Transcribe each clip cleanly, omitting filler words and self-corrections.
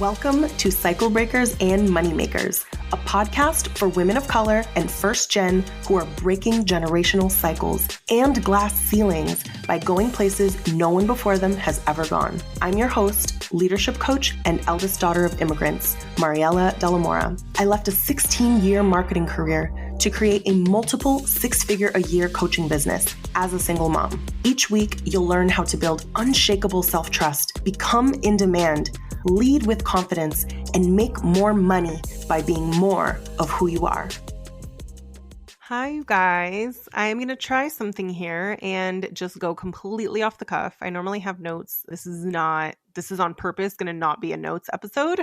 Welcome to Cycle Breakers and Moneymakers, a podcast for women of color and first gen who are breaking generational cycles and glass ceilings by going places no one before them has ever gone. I'm your host, leadership coach, and eldest daughter of immigrants, Mariela Delamora. I left a 16-year marketing career to create a multiple six-figure-a-year coaching business as a single mom. Each week, you'll learn how to build unshakable self-trust, become in demand, lead with confidence, and make more money by being more of who you are. Hi, you guys. I'm going to try something here and just go completely off the cuff. I normally have notes. This is on purpose going to not be a notes episode.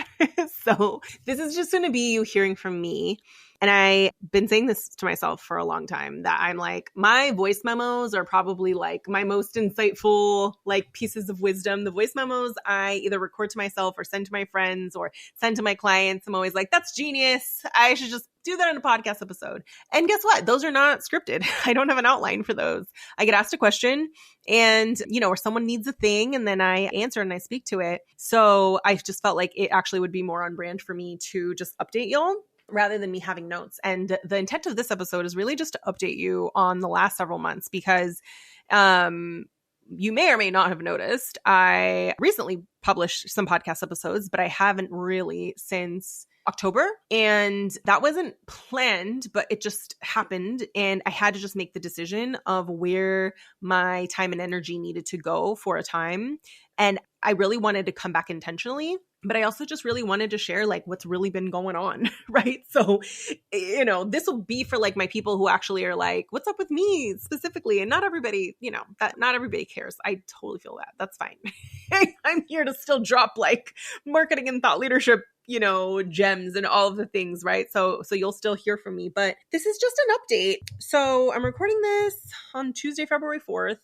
So this is just going to be you hearing from me. And I've been saying this to myself for a long time that I'm like, my voice memos are probably like my most insightful like pieces of wisdom. The voice memos I either record to myself or send to my friends or send to my clients. I'm always like, that's genius. I should just do that in a podcast episode. And guess what? Those are not scripted. I don't have an outline for those. I get asked a question and, or someone needs a thing and then I answer and I speak to it. So I just felt like it actually would be more on brand for me to just update y'all rather than me having notes. And the intent of this episode is really just to update you on the last several months because you may or may not have noticed, I recently published some podcast episodes, but I haven't really since October. And that wasn't planned, but it just happened. And I had to just make the decision of where my time and energy needed to go for a time. And I really wanted to come back intentionally. But I also just really wanted to share like what's really been going on, right? So, this will be for like my people who actually are like, what's up with me specifically? And not everybody, that not everybody cares. I totally feel that. That's fine. I'm here to still drop like marketing and thought leadership, gems and all of the things, right? So you'll still hear from me, but this is just an update. So I'm recording this on Tuesday, February 4th.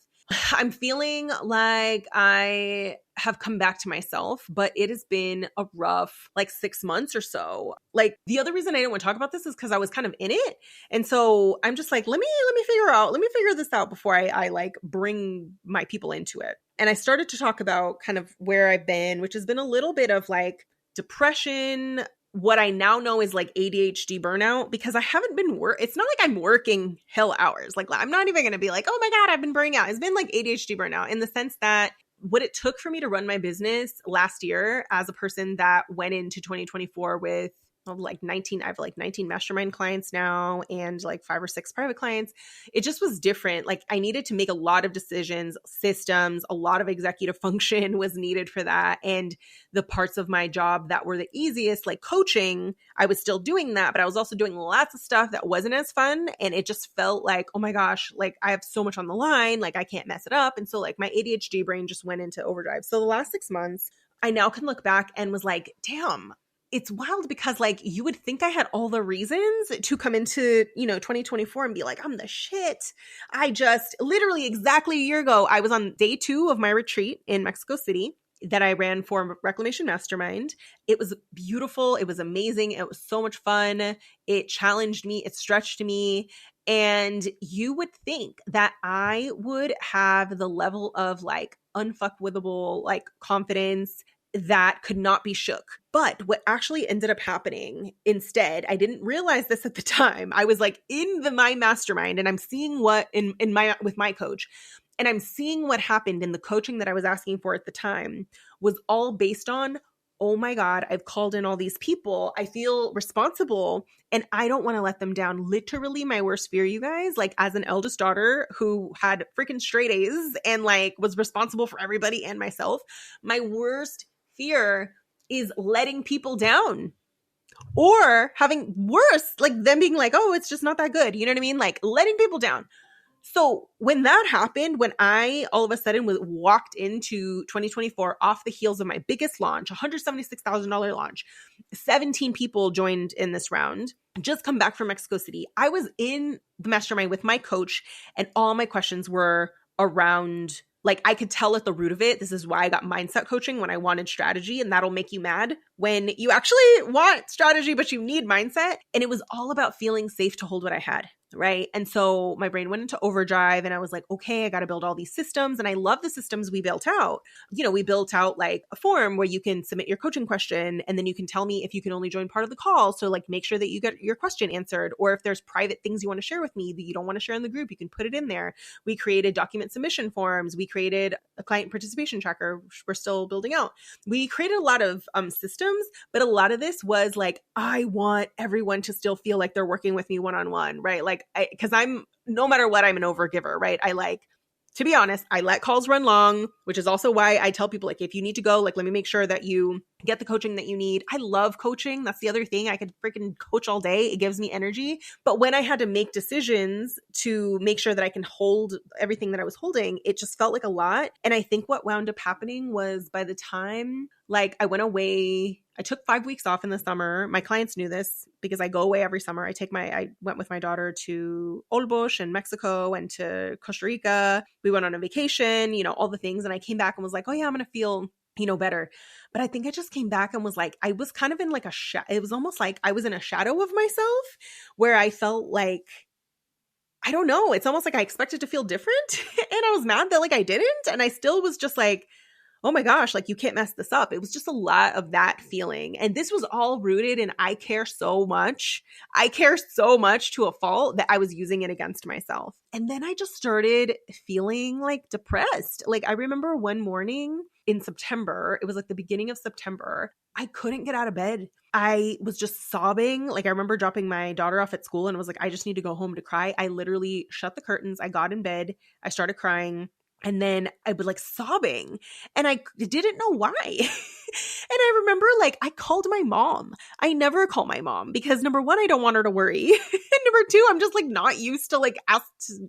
I'm feeling like I have come back to myself, but it has been a rough 6 months or so. Like the other reason I didn't want to talk about this is because I was kind of in it. And so I'm just like, let me figure this out before I bring my people into it. And I started to talk about kind of where I've been, which has been a little bit of depression, what I now know is ADHD burnout, because I haven't been it's not like I'm working hell hours. I'm not even going to be like, oh my God, I've been burning out. It's been ADHD burnout in the sense that what it took for me to run my business last year as a person that went into 2024 with 19, I have 19 mastermind clients now and 5 or 6 private clients. It just was different. I needed to make a lot of decisions, systems, a lot of executive function was needed for that. And the parts of my job that were the easiest, like coaching, I was still doing that, but I was also doing lots of stuff that wasn't as fun. And it just felt like, oh my gosh, I have so much on the line, I can't mess it up. And so my ADHD brain just went into overdrive. So the last 6 months, I now can look back and was like, damn, it's wild because you would think I had all the reasons to come into, 2024 and be like, I'm the shit. I just literally exactly a year ago, I was on day 2 of my retreat in Mexico City that I ran for Reclamation Mastermind. It was beautiful. It was amazing. It was so much fun. It challenged me. It stretched me. And you would think that I would have the level of unfuckwithable confidence that could not be shook. But what actually ended up happening instead, I didn't realize this at the time. I was in my mastermind and I'm seeing what with my coach, and I'm seeing what happened in the coaching that I was asking for at the time was all based on, oh my God, I've called in all these people. I feel responsible and I don't want to let them down. Literally my worst fear, you guys, as an eldest daughter who had freaking straight A's and was responsible for everybody and myself, my worst fear is letting people down or having worse, them being oh, it's just not that good. You know what I mean? Letting people down. So when that happened, when I all of a sudden walked into 2024 off the heels of my biggest launch, $176,000 launch, 17 people joined in this round, just come back from Mexico City. I was in the mastermind with my coach and all my questions were around I could tell at the root of it. This is why I got mindset coaching when I wanted strategy. And that'll make you mad when you actually want strategy, but you need mindset. And it was all about feeling safe to hold what I had. right? And so my brain went into overdrive and I was like, okay, I got to build all these systems. And I love the systems we built out. We built out like a form where you can submit your coaching question and then you can tell me if you can only join part of the call. So like make sure that you get your question answered, or if there's private things you want to share with me that you don't want to share in the group, you can put it in there. We created document submission forms. We created a client participation tracker, which we're still building out. We created a lot of systems, but a lot of this was like, I want everyone to still feel like they're working with me one-on-one, right? Like, because I'm, no matter what, I'm an overgiver, right? To be honest, I let calls run long, which is also why I tell people, like, if you need to go, like, let me make sure that you get the coaching that you need. I love coaching. That's the other thing. I could freaking coach all day. It gives me energy. But when I had to make decisions to make sure that I can hold everything that I was holding, it just felt like a lot. And I think what wound up happening was by the time like I went away, I took 5 weeks off in the summer. My clients knew this because I go away every summer. I went with my daughter to Olbosch in Mexico and to Costa Rica. We went on a vacation, all the things. And I came back and was like, oh yeah, I'm going to feel better. But I think I just came back and was like, I was kind of in like it was almost like I was in a shadow of myself where I felt like, I don't know. It's almost like I expected to feel different. And I was mad that like I didn't. And I still was just like, oh my gosh, like you can't mess this up. It was just a lot of that feeling. And this was all rooted in I care so much. I care so much to a fault that I was using it against myself. And then I just started feeling like depressed. Like I remember one morning in September, it was like the beginning of September, I couldn't get out of bed. I was just sobbing. Like I remember dropping my daughter off at school and was like, I just need to go home to cry. I literally shut the curtains. I got in bed. I started crying. And then I was like sobbing and I didn't know why. And I remember like I called my mom. I never call my mom because number one, I don't want her to worry. And number two, I'm just like not used to like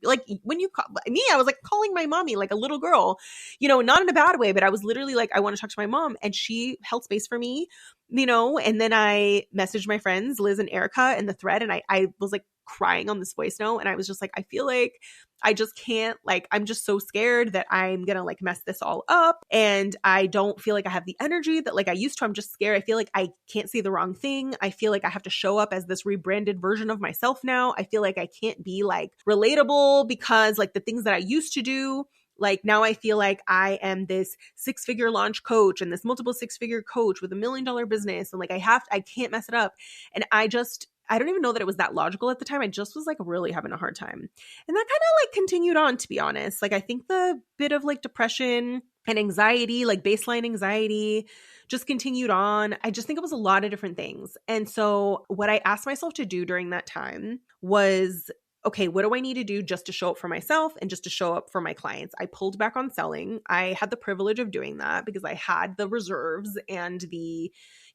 like when you call me, I was like calling my mommy like a little girl, not in a bad way, but I was literally like, I want to talk to my mom, and she held space for me, and then I messaged my friends, Liz and Erica, in the thread. And I was like crying on this voice note. And I was just like, I feel like I just can't, like, I'm just so scared that I'm going to like mess this all up. And I don't feel like I have the energy that like I used to. I'm just scared. I feel like I can't say the wrong thing. I feel like I have to show up as this rebranded version of myself now. I feel like I can't be like relatable because like the things that I used to do, like now I feel like I am this 6-figure launch coach and this multiple 6-figure coach with $1 million business. And like I can't mess it up. And I don't even know that it was that logical at the time. I just was like really having a hard time. And that kind of like continued on, to be honest. Like I think the bit of like depression and anxiety, like baseline anxiety, just continued on. I just think it was a lot of different things. And so what I asked myself to do during that time was, okay, what do I need to do just to show up for myself and just to show up for my clients? I pulled back on selling. I had the privilege of doing that because I had the reserves and the,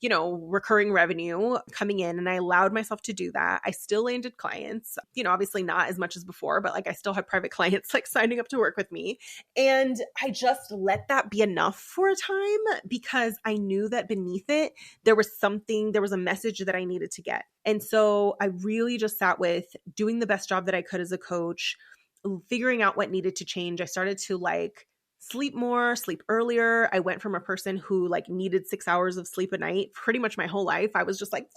recurring revenue coming in, and I allowed myself to do that. I still landed clients, obviously not as much as before, but like I still had private clients like signing up to work with me. And I just let that be enough for a time because I knew that beneath it, there was a message that I needed to get. And so I really just sat with doing the best job that I could as a coach, figuring out what needed to change. I started to like sleep more, sleep earlier. I went from a person who like needed 6 hours of sleep a night pretty much my whole life. I was just like,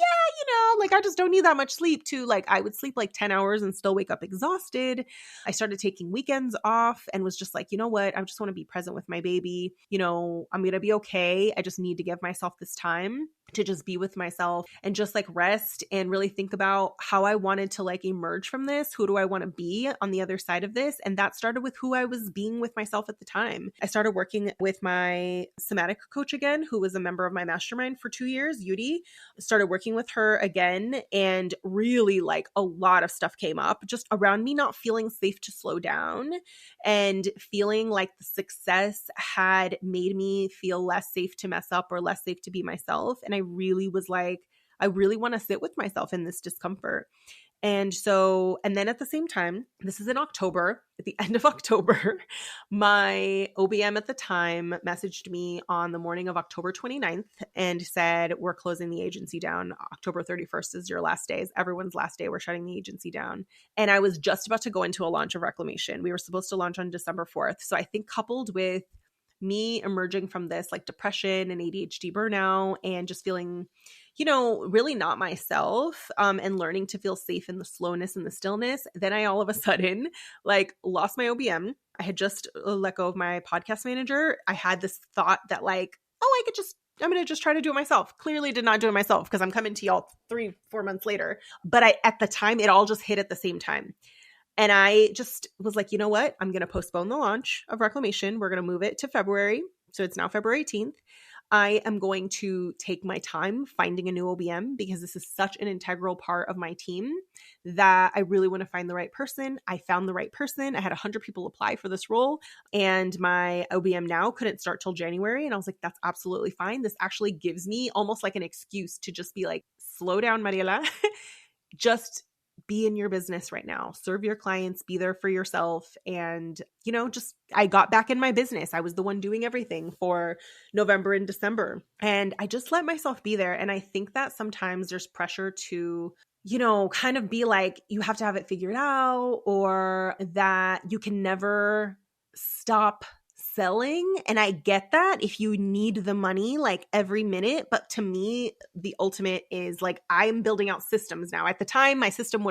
like I just don't need that much sleep, to like I would sleep like 10 hours and still wake up exhausted. I started taking weekends off and was just like, you know what? I just want to be present with my baby. I'm going to be okay. I just need to give myself this time to just be with myself and just like rest and really think about how I wanted to like emerge from this. Who do I want to be on the other side of this? And that started with who I was being with myself at the time. I started working with my somatic coach again, who was a member of my mastermind for 2 years, Yudi. Started working with her again, and really like a lot of stuff came up just around me not feeling safe to slow down and feeling like the success had made me feel less safe to mess up or less safe to be myself. And I really was like, I really want to sit with myself in this discomfort. And then at the same time, this is in October, at the end of October, my OBM at the time messaged me on the morning of October 29th and said, we're closing the agency down. October 31st is your last day. It's everyone's last day. We're shutting the agency down. And I was just about to go into a launch of Reclamation. We were supposed to launch on December 4th. So I think coupled with me emerging from this like depression and ADHD burnout and just feeling, really not myself, and learning to feel safe in the slowness and the stillness, then I all of a sudden like lost my OBM. I had just let go of my podcast manager. I had this thought that like, oh, I'm going to just try to do it myself. Clearly did not do it myself because I'm coming to y'all 3-4 months later. But at the time, it all just hit at the same time. And I just was like, you know what? I'm going to postpone the launch of Reclamation. We're going to move it to February. So it's now February 18th. I am going to take my time finding a new OBM because this is such an integral part of my team that I really want to find the right person. I found the right person. I had 100 people apply for this role, and my OBM now couldn't start till January. And I was like, that's absolutely fine. This actually gives me almost like an excuse to just be like, slow down, Mariela. Just be in your business right now, serve your clients, be there for yourself. And, I got back in my business. I was the one doing everything for November and December. And I just let myself be there. And I think that sometimes there's pressure to, kind of be like, you have to have it figured out, or that you can never stop selling. And I get that if you need the money like every minute, but to me, the ultimate is like, I'm building out systems now. At the time, my team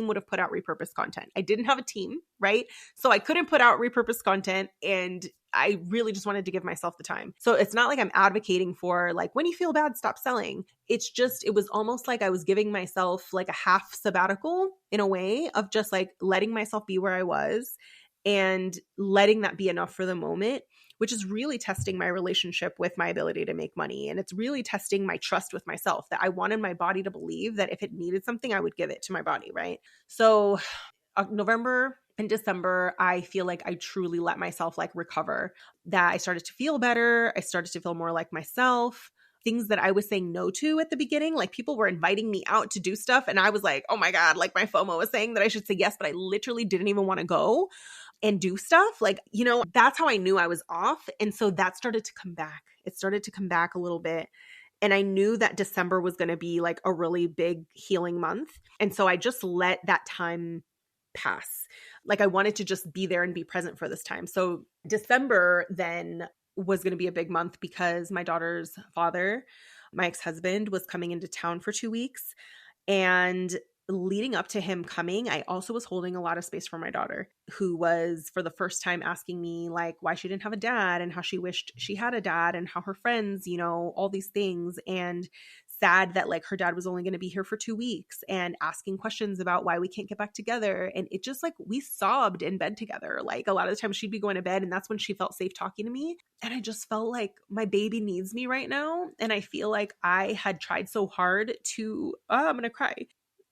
would have put out repurposed content. I didn't have a team, right? So I couldn't put out repurposed content, and I really just wanted to give myself the time. So it's not like I'm advocating for like, when you feel bad, stop selling. It's just, it was almost like I was giving myself like a half sabbatical in a way of just like letting myself be where I was and letting that be enough for the moment, which is really testing my relationship with my ability to make money. And it's really testing my trust with myself, that I wanted my body to believe that if it needed something, I would give it to my body, right? So November and December, I feel like I truly let myself like recover, that I started to feel better. I started to feel more like myself. Things that I was saying no to at the beginning, like people were inviting me out to do stuff. And I was like, oh my God, like my FOMO was saying that I should say yes, but I literally didn't even want to go and do stuff. Like, that's how I knew I was off. And so that started to come back. It started to come back a little bit. And I knew that December was going to be like a really big healing month. And so I just let that time pass. Like I wanted to just be there and be present for this time. So December then was going to be a big month because my daughter's father, my ex-husband, was coming into town for 2 weeks. And leading up to him coming, I also was holding a lot of space for my daughter, who was for the first time asking me like why she didn't have a dad and how she wished she had a dad and how her friends, all these things, and sad that like her dad was only going to be here for 2 weeks, and asking questions about why we can't get back together. And it just like, we sobbed in bed together. Like a lot of the time she'd be going to bed, and that's when she felt safe talking to me. And I just felt like my baby needs me right now. And I feel like I had tried so hard to, I'm going to cry.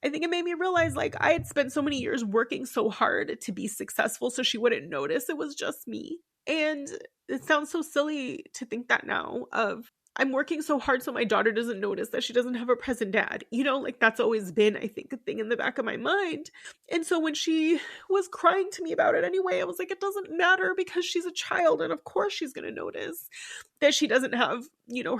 I think it made me realize like I had spent so many years working so hard to be successful so she wouldn't notice it was just me. And it sounds so silly to think that now, of I'm working so hard so my daughter doesn't notice that she doesn't have a present dad. Like that's always been, I think, a thing in the back of my mind. And so when she was crying to me about it anyway, I was like, it doesn't matter because she's a child. And of course she's going to notice that she doesn't have,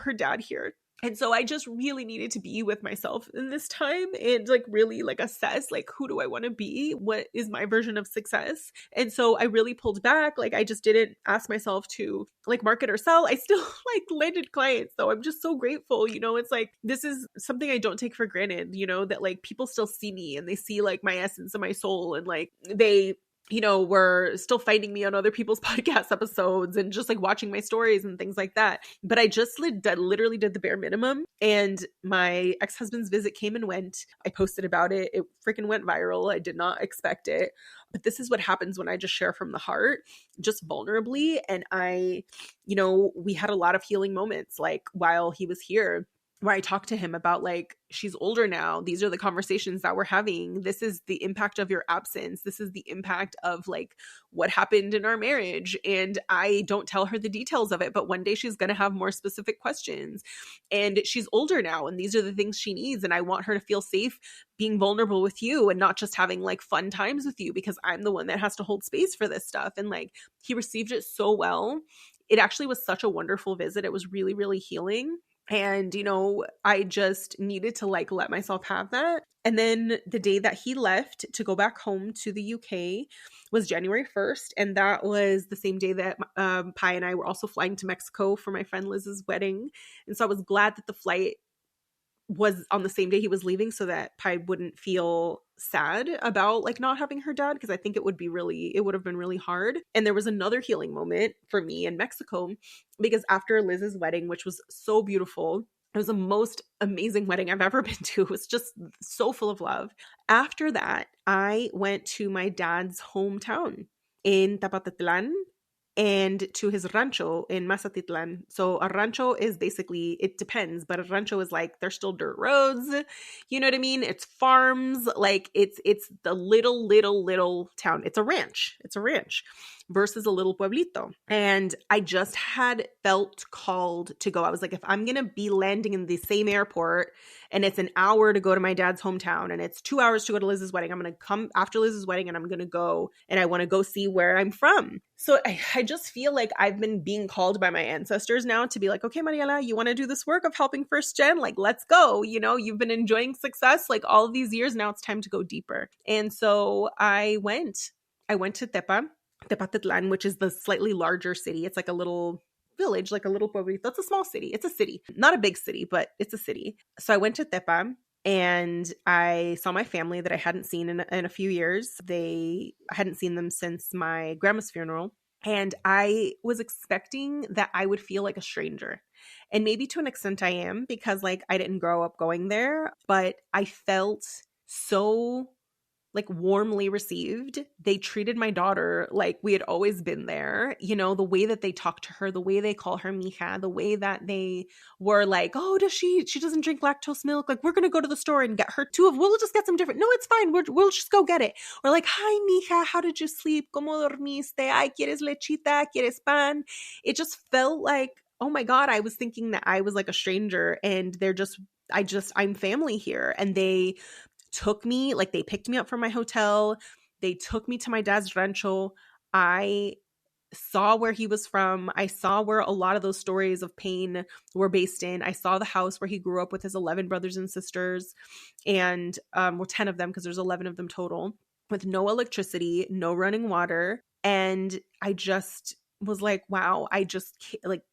her dad here. And so I just really needed to be with myself in this time and like really like assess like, who do I want to be? What is my version of success? And so I really pulled back. Like I just didn't ask myself to like market or sell. I still like landed clients. So I'm just so grateful. It's like, this is something I don't take for granted, that like people still see me and they see like my essence and my soul, and like they were still finding me on other people's podcast episodes and just like watching my stories and things like that. But I just literally did the bare minimum. And my ex-husband's visit came and went. I posted about it. It freaking went viral. I did not expect it. But this is what happens when I just share from the heart, just vulnerably. And we had a lot of healing moments like while he was here, where I talked to him about like, she's older now. These are the conversations that we're having. This is the impact of your absence. This is the impact of like what happened in our marriage. And I don't tell her the details of it, but one day she's going to have more specific questions. And she's older now, and these are the things she needs. And I want her to feel safe being vulnerable with you and not just having like fun times with you, because I'm the one that has to hold space for this stuff. And like, he received it so well. It actually was such a wonderful visit. It was really, really healing. And, I just needed to like let myself have that. And then the day that he left to go back home to the UK was January 1st. And that was the same day that Pi and I were also flying to Mexico for my friend Liz's wedding. And so I was glad that the flight was on the same day he was leaving so that Pi wouldn't feel sad about like not having her dad, because I think it would have been really hard. And there was another healing moment for me in Mexico, because after Liz's wedding, which was so beautiful, it was the most amazing wedding I've ever been to. It was just so full of love. After that, I went to my dad's hometown in Tapatitlan and to his rancho in Mazatitlan. So a rancho is basically, it depends, but a rancho is like, there's still dirt roads. You know what I mean? It's farms. Like it's the little town. It's a ranch. It's a ranch versus a little pueblito. And I just had felt called to go. I was like, if I'm going to be landing in the same airport and it's an hour to go to my dad's hometown and it's 2 hours to go to Liz's wedding, I'm going to come after Liz's wedding and I'm going to go and I want to go see where I'm from. So I just feel like I've been being called by my ancestors now to be like, okay, Mariela, you want to do this work of helping first gen? Like, let's go. You know, you've been enjoying success like all of these years. Now it's time to go deeper. And so I went to Tepatitlan, which is the slightly larger city. It's like a little village, like a little pueblito. It's a small city. It's a city, not a big city, but it's a city. So I went to Tepa and I saw my family that I hadn't seen in a few years. I hadn't seen them since my grandma's funeral. And I was expecting that I would feel like a stranger. And maybe to an extent I am, because like I didn't grow up going there, but I felt so like warmly received. They treated my daughter like we had always been there. You know, the way that they talk to her, the way they call her mija, the way that they were like, oh, she doesn't drink lactose milk. Like, we're going to go to the store and get her we'll just get some different. No, it's fine. We'll just go get it. Or like, hi, mija, how did you sleep? ¿Cómo dormiste? Ay, ¿quieres lechita? ¿Quieres pan? It just felt like, oh my God, I was thinking that I was like a stranger and I'm family here. And they took me, like they picked me up from my hotel. They took me to my dad's rancho. I saw where he was from. I saw where a lot of those stories of pain were based in. I saw the house where he grew up with his 11 brothers and sisters, and 10 of them, because there's 11 of them total, with no electricity, no running water. And I just was like, wow,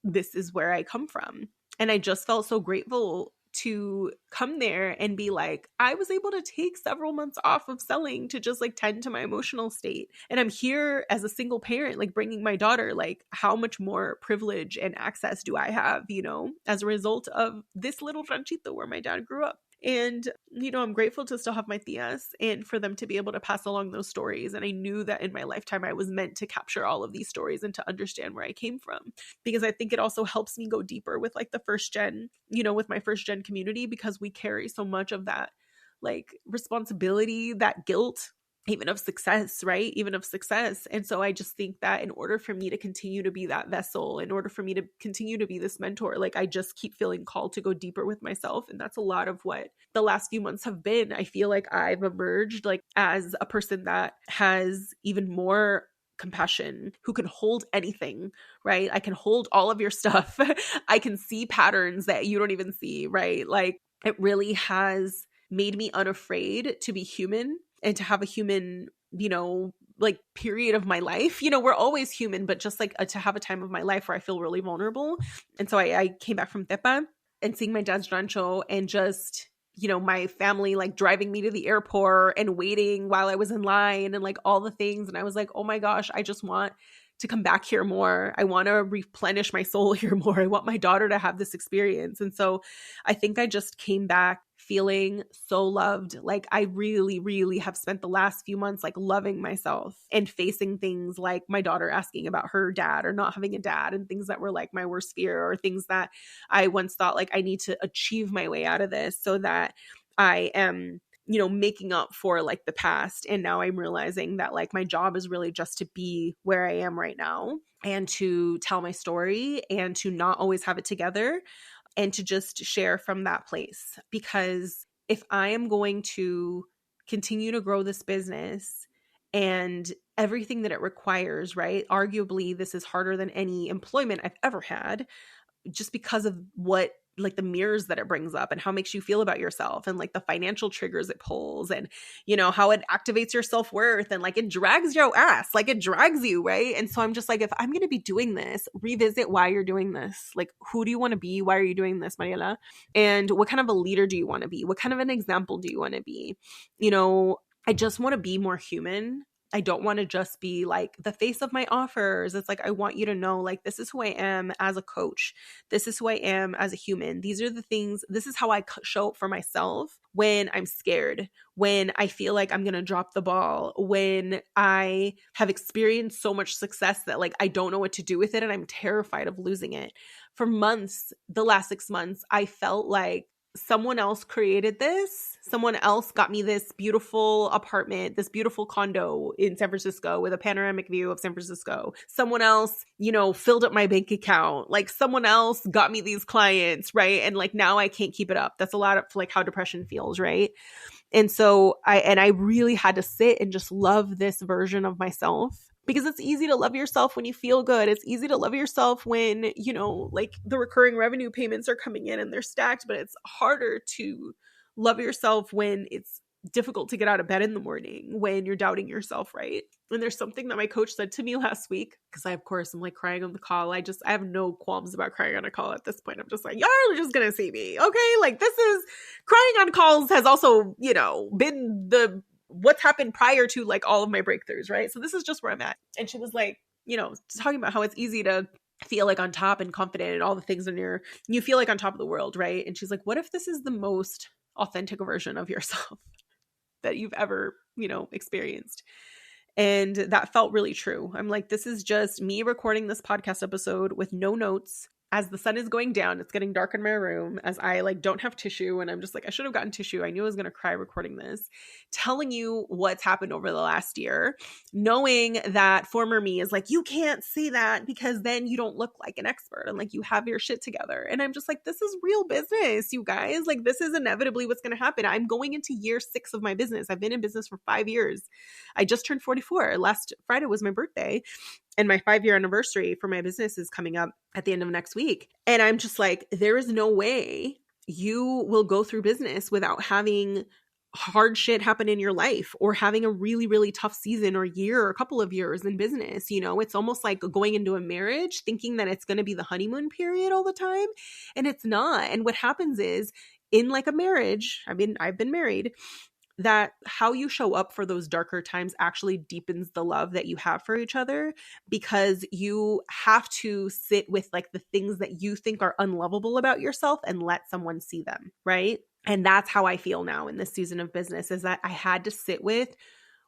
this is where I come from. And I just felt so grateful to come there and be like, I was able to take several months off of selling to just like tend to my emotional state. And I'm here as a single parent, like bringing my daughter, like how much more privilege and access do I have, you know, as a result of this little ranchito where my dad grew up. And, you know, I'm grateful to still have my tias and for them to be able to pass along those stories. And I knew that in my lifetime, I was meant to capture all of these stories and to understand where I came from, because I think it also helps me go deeper with like the first gen, you know, with my first gen community, because we carry so much of that like responsibility, that guilt, even of success, right? Even of success. And so I just think that in order for me to continue to be that vessel, in order for me to continue to be this mentor, like I just keep feeling called to go deeper with myself. And that's a lot of what the last few months have been. I feel like I've emerged like as a person that has even more compassion, who can hold anything, right? I can hold all of your stuff. I can see patterns that you don't even see, right? Like it really has made me unafraid to be human and to have a human, you know, like period of my life. You know, we're always human, but just like to have a time of my life where I feel really vulnerable. And so I came back from Tepa and seeing my dad's rancho and just, you know, my family like driving me to the airport and waiting while I was in line and like all the things. And I was like, oh my gosh, I just want to come back here more. I want to replenish my soul here more. I want my daughter to have this experience. And so I think I just came back feeling so loved. Like I really, really have spent the last few months like loving myself and facing things like my daughter asking about her dad or not having a dad, and things that were like my worst fear, or things that I once thought like I need to achieve my way out of this so that I am, you know, making up for like the past. And now I'm realizing that like my job is really just to be where I am right now and to tell my story and to not always have it together and to just share from that place. Because if I am going to continue to grow this business and everything that it requires, right? Arguably, this is harder than any employment I've ever had, just because of what like the mirrors that it brings up and how it makes you feel about yourself and like the financial triggers it pulls and, you know, how it activates your self-worth and like it drags your ass, like it drags you, right? And so I'm just like, if I'm going to be doing this, revisit why you're doing this. Like, who do you want to be? Why are you doing this, Mariela? And what kind of a leader do you want to be? What kind of an example do you want to be? You know, I just want to be more human. I don't want to just be like the face of my offers. It's like, I want you to know, like, this is who I am as a coach. This is who I am as a human. These are the things, this is how I show up for myself when I'm scared, when I feel like I'm going to drop the ball, when I have experienced so much success that like, I don't know what to do with it and I'm terrified of losing it. For months, the last 6 months, I felt like someone else created this. Someone else got me this beautiful apartment, this beautiful condo in San Francisco with a panoramic view of San Francisco. Someone else, you know, filled up my bank account. Like someone else got me these clients, right? And like now I can't keep it up. That's a lot of like how depression feels, right? And so I really had to sit and just love this version of myself. Because it's easy to love yourself when you feel good. It's easy to love yourself when, you know, like the recurring revenue payments are coming in and they're stacked, but it's harder to love yourself when it's difficult to get out of bed in the morning, when you're doubting yourself, right? And there's something that my coach said to me last week, because I, of course, I'm like crying on the call. I have no qualms about crying on a call at this point. I'm just like, y'all are just going to see me. Okay. Like this is crying on calls has also, you know, been what's happened prior to like all of my breakthroughs, right? So this is just where I'm at. And she was like, you know, talking about how it's easy to feel like on top and confident and all the things you feel like on top of the world, right? And she's like, what if this is the most authentic version of yourself that you've ever, you know, experienced? And that felt really true. I'm like, this is just me recording this podcast episode with no notes. As the sun is going down, it's getting dark in my room as I like don't have tissue. And I'm just like, I should have gotten tissue. I knew I was going to cry recording this, telling you what's happened over the last year, knowing that former me is like, you can't say that because then you don't look like an expert and like you have your shit together. And I'm just like, this is real business, you guys. Like this is inevitably what's going to happen. I'm going into year 6 of my business. I've been in business for 5 years. I just turned 44. Last Friday was my birthday. And my 5-year anniversary for my business is coming up at the end of next week. And I'm just like, there is no way you will go through business without having hard shit happen in your life or having a really, really tough season or year or a couple of years in business. You know, it's almost like going into a marriage thinking that it's going to be the honeymoon period all the time. And it's not. And what happens is in like a marriage, I've been married, that how you show up for those darker times actually deepens the love that you have for each other, because you have to sit with like the things that you think are unlovable about yourself and let someone see them, right? And that's how I feel now in this season of business, is that I had to sit with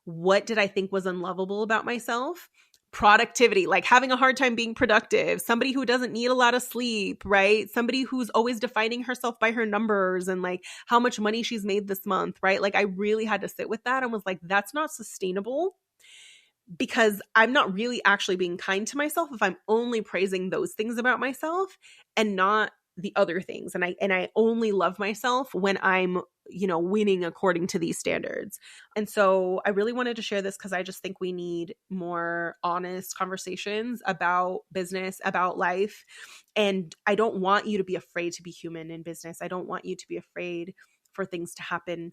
what did I think was unlovable about myself? Productivity, like having a hard time being productive, somebody who doesn't need a lot of sleep, right? Somebody who's always defining herself by her numbers and like how much money she's made this month, right? Like I really had to sit with that and was like, that's not sustainable, because I'm not really actually being kind to myself if I'm only praising those things about myself and not the other things. And I only love myself when I'm, you know, winning according to these standards. And so I really wanted to share this because I just think we need more honest conversations about business, about life. And I don't want you to be afraid to be human in business. I don't want you to be afraid for things to happen.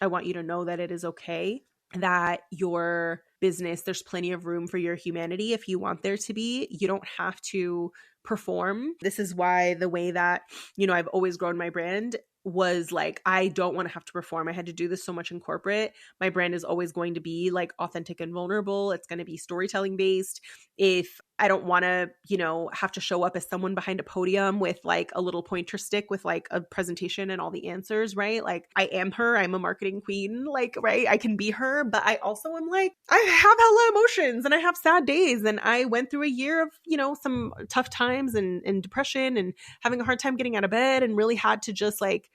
I want you to know that it is okay, that your business, there's plenty of room for your humanity if you want there to be. You don't have to perform. This is why the way that, you know, I've always grown my brand was like, I don't want to have to perform. I had to do this so much in corporate. My brand is always going to be like authentic and vulnerable. It's going to be storytelling based. If I don't want to, you know, have to show up as someone behind a podium with like a little pointer stick with like a presentation and all the answers, right? Like I am her, I'm a marketing queen, like, right? I can be her, but I also am like, I have hella emotions and I have sad days. And I went through a year of, you know, some tough times and depression and having a hard time getting out of bed, and really had to just like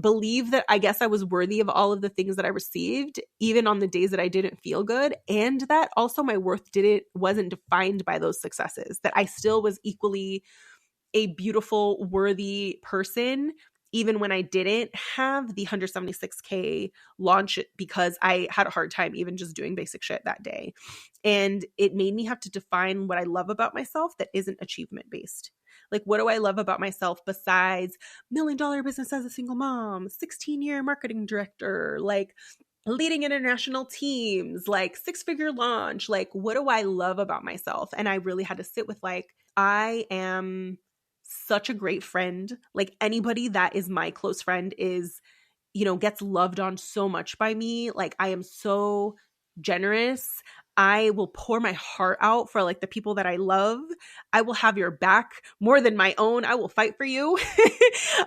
believe that I guess I was worthy of all of the things that I received, even on the days that I didn't feel good. And that also my worth wasn't defined by those successes, that I still was equally a beautiful, worthy person, even when I didn't have the 176K launch because I had a hard time even just doing basic shit that day. And it made me have to define what I love about myself that isn't achievement based. Like, what do I love about myself besides $1 million business as a single mom, 16-year marketing director, like leading international teams, like 6-figure launch? Like, what do I love about myself? And I really had to sit with like, I am such a great friend. Like, anybody that is my close friend is, gets loved on so much by me. Like, I am so generous. I will pour my heart out for like the people that I love. I will have your back more than my own. I will fight for you.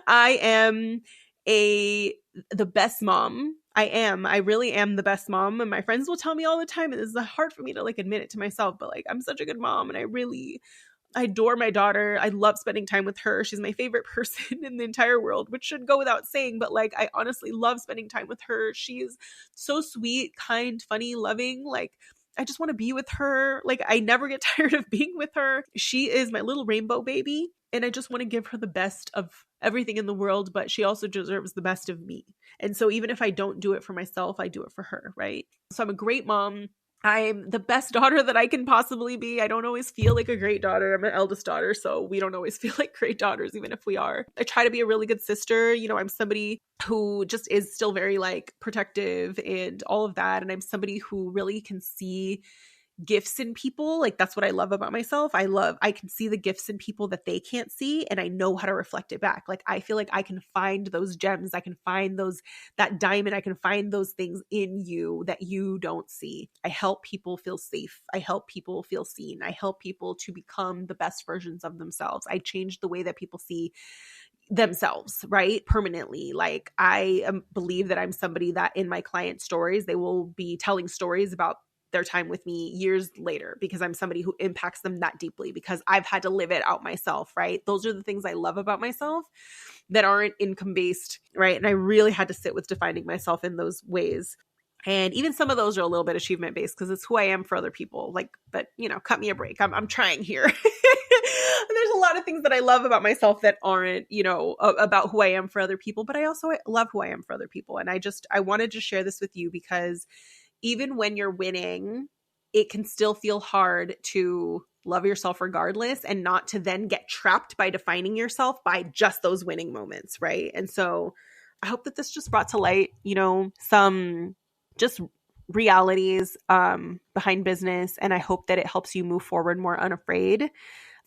I am the best mom. I really am the best mom. And my friends will tell me all the time, and this is hard for me to like admit it to myself, but like, I'm such a good mom, and I adore my daughter. I love spending time with her. She's my favorite person in the entire world, which should go without saying, but like, I honestly love spending time with her. She's so sweet, kind, funny, loving. Like, I just want to be with her. Like, I never get tired of being with her. She is my little rainbow baby, and I just want to give her the best of everything in the world, but she also deserves the best of me. And so even if I don't do it for myself, I do it for her, right? So I'm a great mom. I'm the best daughter that I can possibly be. I don't always feel like a great daughter. I'm an eldest daughter, so we don't always feel like great daughters, even if we are. I try to be a really good sister. I'm somebody who just is still very like protective and all of that. And I'm somebody who really can see gifts in people. Like, that's what I love about myself. I can see the gifts in people that they can't see, and I know how to reflect it back. Like, I feel like I can find those gems. I can find that diamond. I can find those things in you that you don't see. I help people feel safe. I help people feel seen. I help people to become the best versions of themselves. I change the way that people see themselves, right? Permanently. Like, I believe that I'm somebody that in my client stories, they will be telling stories about their time with me years later, because I'm somebody who impacts them that deeply, because I've had to live it out myself, right? Those are the things I love about myself that aren't income based, right? And I really had to sit with defining myself in those ways. And even some of those are a little bit achievement based because it's who I am for other people. Like, but cut me a break. I'm trying here. There's a lot of things that I love about myself that aren't, about who I am for other people, but I also love who I am for other people. And I wanted to share this with you because even when you're winning, it can still feel hard to love yourself regardless, and not to then get trapped by defining yourself by just those winning moments, right? And so I hope that this just brought to light, some just realities behind business. And I hope that it helps you move forward more unafraid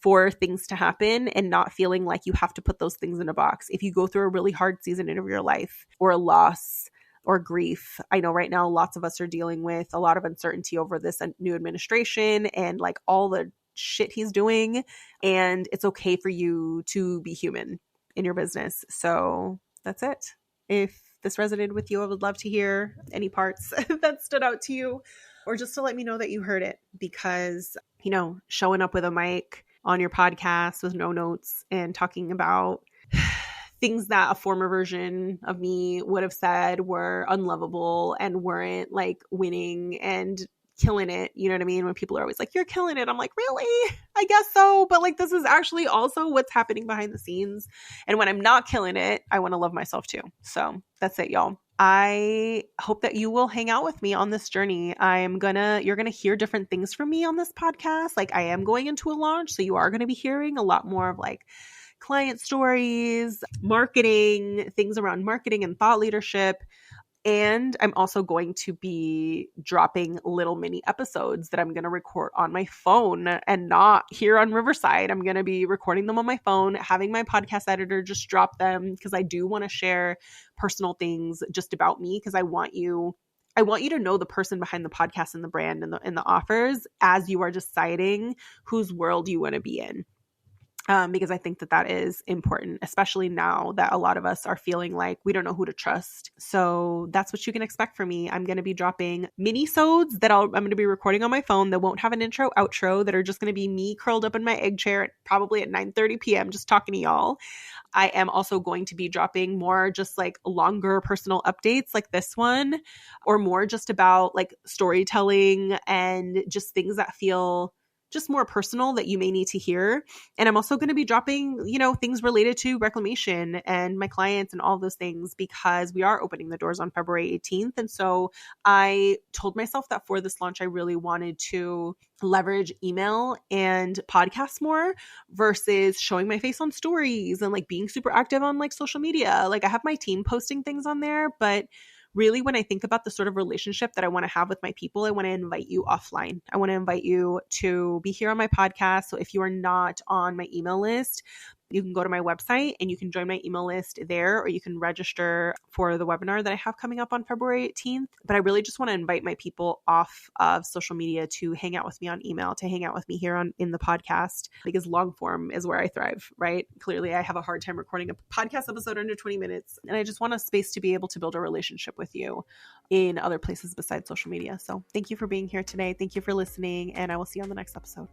for things to happen and not feeling like you have to put those things in a box. If you go through a really hard season of your life, or a loss, or grief. I know right now lots of us are dealing with a lot of uncertainty over this new administration and like all the shit he's doing. And it's okay for you to be human in your business. So that's it. If this resonated with you, I would love to hear any parts that stood out to you, or just to let me know that you heard it, because, showing up with a mic on your podcast with no notes and talking about things that a former version of me would have said were unlovable and weren't like winning and killing it. You know what I mean? When people are always like, you're killing it. I'm like, really? I guess so. But like, this is actually also what's happening behind the scenes. And when I'm not killing it, I want to love myself too. So that's it, y'all. I hope that you will hang out with me on this journey. You're going to hear different things from me on this podcast. Like, I am going into a launch, so you are going to be hearing a lot more of like client stories, marketing, things around marketing and thought leadership. And I'm also going to be dropping little mini episodes that I'm going to record on my phone and not here on Riverside. I'm going to be recording them on my phone, having my podcast editor just drop them, because I do want to share personal things just about me, because I want you to know the person behind the podcast and the brand and the offers as you are deciding whose world you want to be in. Because I think that is important, especially now that a lot of us are feeling like we don't know who to trust. So that's what you can expect from me. I'm going to be dropping mini-sodes that I'm going to be recording on my phone that won't have an intro, outro, that are just going to be me curled up in my egg chair probably at 9:30 p.m. just talking to y'all. I am also going to be dropping more just like longer personal updates like this one, or more just about like storytelling and just things that feel just more personal that you may need to hear. And I'm also going to be dropping, things related to reclamation and my clients and all those things, because we are opening the doors on February 18th. And so I told myself that for this launch, I really wanted to leverage email and podcasts more versus showing my face on stories and like being super active on like social media. Like I have my team posting things on there, but really when I think about the sort of relationship that I want to have with my people, I want to invite you offline. I want to invite you to be here on my podcast. So if you are not on my email list, you can go to my website and you can join my email list there, or you can register for the webinar that I have coming up on February 18th. But I really just want to invite my people off of social media to hang out with me on email, to hang out with me here in the podcast, because long form is where I thrive, right? Clearly, I have a hard time recording a podcast episode under 20 minutes. And I just want a space to be able to build a relationship with you in other places besides social media. So thank you for being here today. Thank you for listening. And I will see you on the next episode.